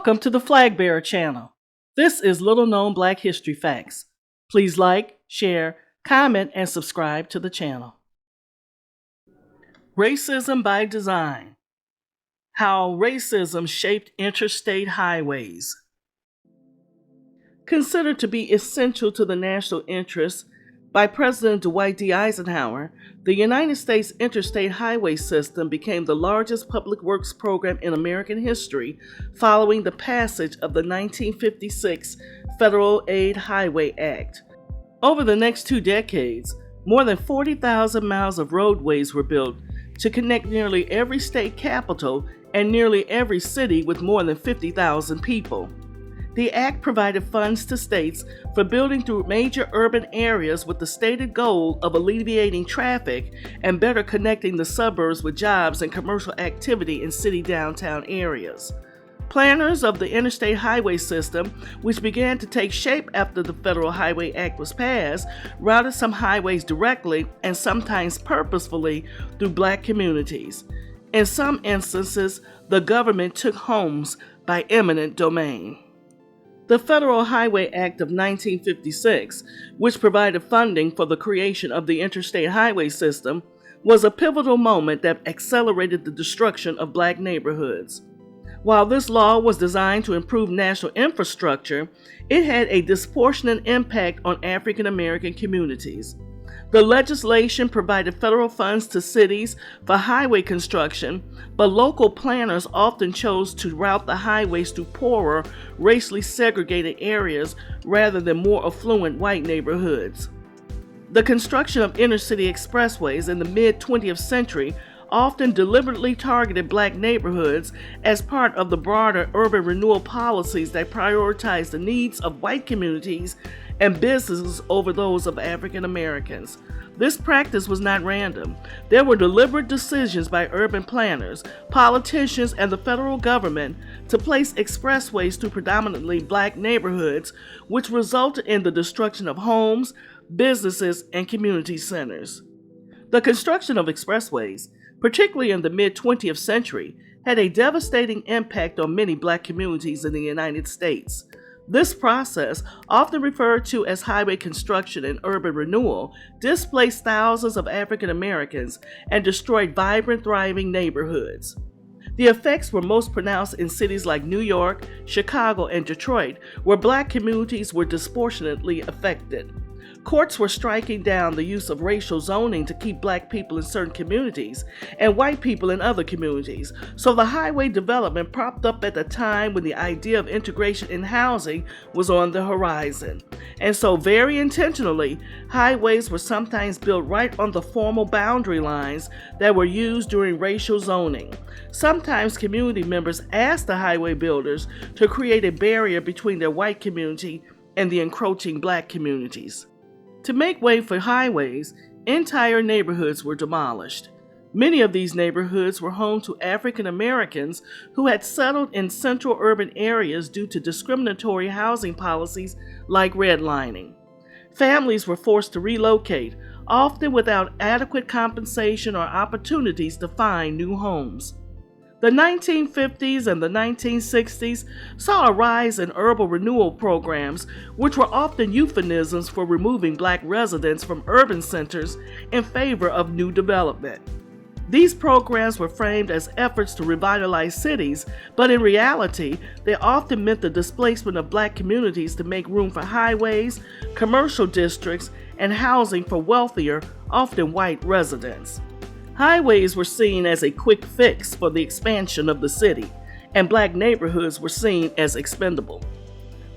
Welcome to the Flag Bearer channel. This is Little Known Black History Facts. Please like, share, comment, and subscribe to the channel. Racism by design. How racism shaped interstate highways. Considered to be essential to the national interest by President Dwight D. Eisenhower, the United States Interstate Highway System became the largest public works program in American history following the passage of the 1956 Federal Aid Highway Act. Over the next 2 decades, more than 40,000 miles of roadways were built to connect nearly every state capital and nearly every city with more than 50,000 people. The act provided funds to states for building through major urban areas with the stated goal of alleviating traffic and better connecting the suburbs with jobs and commercial activity in city downtown areas. Planners of the Interstate Highway System, which began to take shape after the Federal Highway Act was passed, routed some highways directly and sometimes purposefully through black communities. In some instances, the government took homes by eminent domain. The Federal Highway Act of 1956, which provided funding for the creation of the Interstate Highway System, was a pivotal moment that accelerated the destruction of black neighborhoods. While this law was designed to improve national infrastructure, it had a disproportionate impact on African American communities. The legislation provided federal funds to cities for highway construction, but local planners often chose to route the highways through poorer, racially segregated areas rather than more affluent white neighborhoods. The construction of intercity expressways in the mid-20th century often deliberately targeted black neighborhoods as part of the broader urban renewal policies that prioritized the needs of white communities and businesses over those of African Americans. This practice was not random. There were deliberate decisions by urban planners, politicians, and the federal government to place expressways through predominantly black neighborhoods, which resulted in the destruction of homes, businesses, and community centers. The construction of expressways, particularly in the mid-20th century, had a devastating impact on many black communities in the United States. This process, often referred to as highway construction and urban renewal, displaced thousands of African Americans and destroyed vibrant, thriving neighborhoods. The effects were most pronounced in cities like New York, Chicago, and Detroit, where black communities were disproportionately affected. Courts were striking down the use of racial zoning to keep black people in certain communities and white people in other communities. So the highway development propped up at the time when the idea of integration in housing was on the horizon. And so very intentionally, highways were sometimes built right on the formal boundary lines that were used during racial zoning. Sometimes community members asked the highway builders to create a barrier between their white community and the encroaching black communities. To make way for highways, entire neighborhoods were demolished. Many of these neighborhoods were home to African Americans who had settled in central urban areas due to discriminatory housing policies like redlining. Families were forced to relocate, often without adequate compensation or opportunities to find new homes. The 1950s and the 1960s saw a rise in urban renewal programs, which were often euphemisms for removing black residents from urban centers in favor of new development. These programs were framed as efforts to revitalize cities, but in reality, they often meant the displacement of black communities to make room for highways, commercial districts, and housing for wealthier, often white residents. Highways were seen as a quick fix for the expansion of the city, and black neighborhoods were seen as expendable.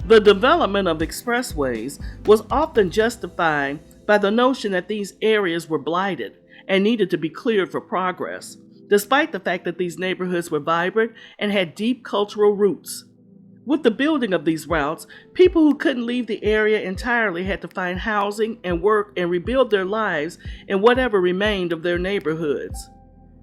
The development of expressways was often justified by the notion that these areas were blighted and needed to be cleared for progress, despite the fact that these neighborhoods were vibrant and had deep cultural roots. With the building of these routes, people who couldn't leave the area entirely had to find housing and work and rebuild their lives in whatever remained of their neighborhoods.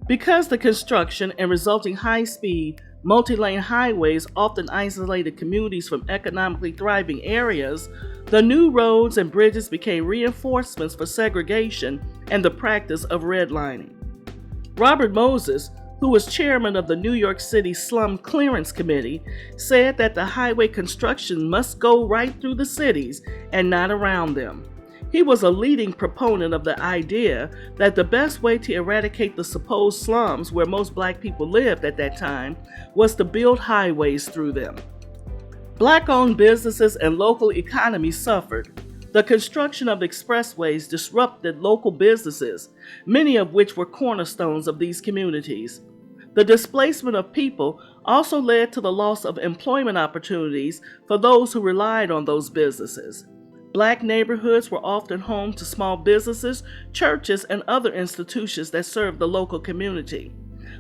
Because the construction and resulting high-speed, multi-lane highways often isolated communities from economically thriving areas, the new roads and bridges became reinforcements for segregation and the practice of redlining. Robert Moses, who was chairman of the New York City Slum Clearance Committee, said that the highway construction must go right through the cities and not around them. He was a leading proponent of the idea that the best way to eradicate the supposed slums where most Black people lived at that time was to build highways through them. Black-owned businesses and local economies suffered. The construction of expressways disrupted local businesses, many of which were cornerstones of these communities. The displacement of people also led to the loss of employment opportunities for those who relied on those businesses. Black neighborhoods were often home to small businesses, churches, and other institutions that served the local community.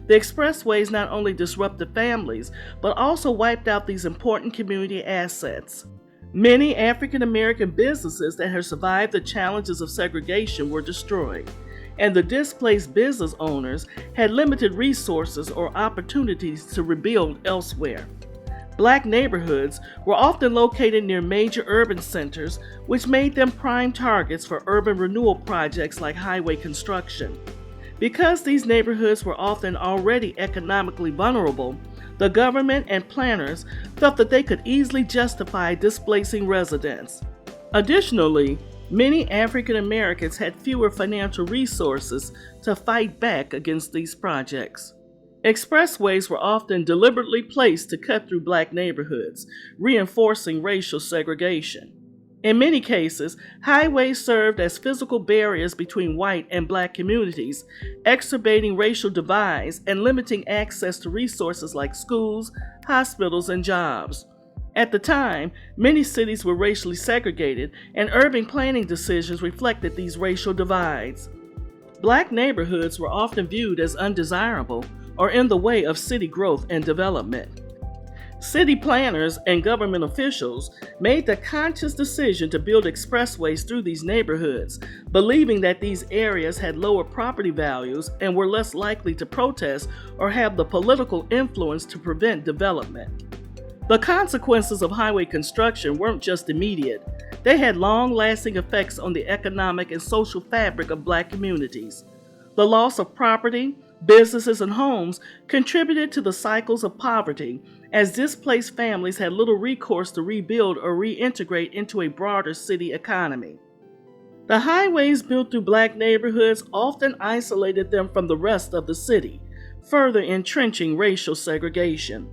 The expressways not only disrupted families, but also wiped out these important community assets. Many African American businesses that had survived the challenges of segregation were destroyed, and the displaced business owners had limited resources or opportunities to rebuild elsewhere. Black neighborhoods were often located near major urban centers, which made them prime targets for urban renewal projects like highway construction. Because these neighborhoods were often already economically vulnerable, the government and planners felt that they could easily justify displacing residents. Additionally, many African Americans had fewer financial resources to fight back against these projects. Expressways were often deliberately placed to cut through Black neighborhoods, reinforcing racial segregation. In many cases, highways served as physical barriers between white and Black communities, exacerbating racial divides and limiting access to resources like schools, hospitals, and jobs. At the time, many cities were racially segregated, and urban planning decisions reflected these racial divides. Black neighborhoods were often viewed as undesirable or in the way of city growth and development. City planners and government officials made the conscious decision to build expressways through these neighborhoods, believing that these areas had lower property values and were less likely to protest or have the political influence to prevent development. The consequences of highway construction weren't just immediate. They had long-lasting effects on the economic and social fabric of Black communities. The loss of property, businesses, and homes contributed to the cycles of poverty, as displaced families had little recourse to rebuild or reintegrate into a broader city economy. The highways built through Black neighborhoods often isolated them from the rest of the city, further entrenching racial segregation.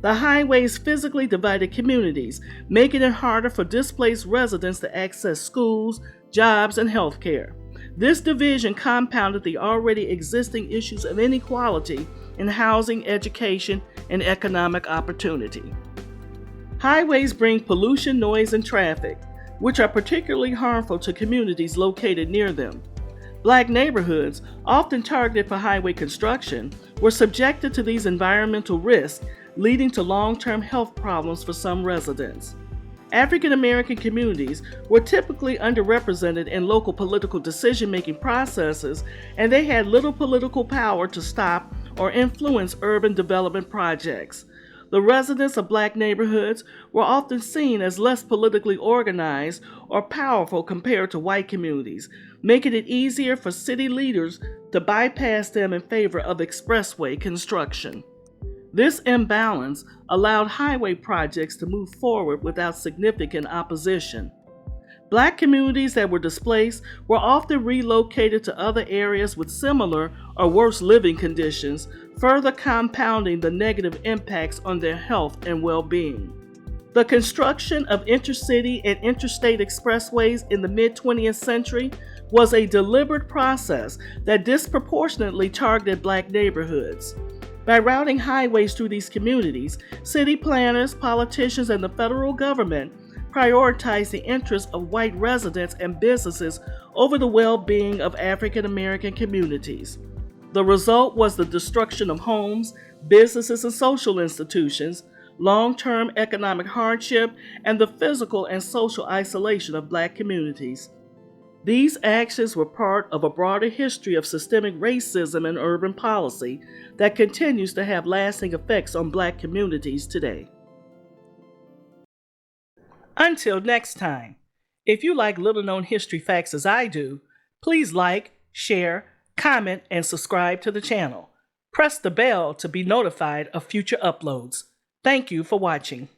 The highways physically divided communities, making it harder for displaced residents to access schools, jobs, and health care. This division compounded the already existing issues of inequality in housing, education, and economic opportunity. Highways bring pollution, noise, and traffic, which are particularly harmful to communities located near them. Black neighborhoods, often targeted for highway construction, were subjected to these environmental risks, leading to long-term health problems for some residents. African American communities were typically underrepresented in local political decision-making processes, and they had little political power to stop or influence urban development projects. The residents of Black neighborhoods were often seen as less politically organized or powerful compared to white communities, making it easier for city leaders to bypass them in favor of expressway construction. This imbalance allowed highway projects to move forward without significant opposition. Black communities that were displaced were often relocated to other areas with similar or worse living conditions, further compounding the negative impacts on their health and well-being. The construction of intercity and interstate expressways in the mid-20th century was a deliberate process that disproportionately targeted Black neighborhoods. By routing highways through these communities, city planners, politicians, and the federal government prioritized the interests of white residents and businesses over the well-being of African American communities. The result was the destruction of homes, businesses, and social institutions, long-term economic hardship, and the physical and social isolation of Black communities. These actions were part of a broader history of systemic racism and urban policy that continues to have lasting effects on Black communities today. Until next time, if you like little-known history facts as I do, please like, share, comment, and subscribe to the channel. Press the bell to be notified of future uploads. Thank you for watching.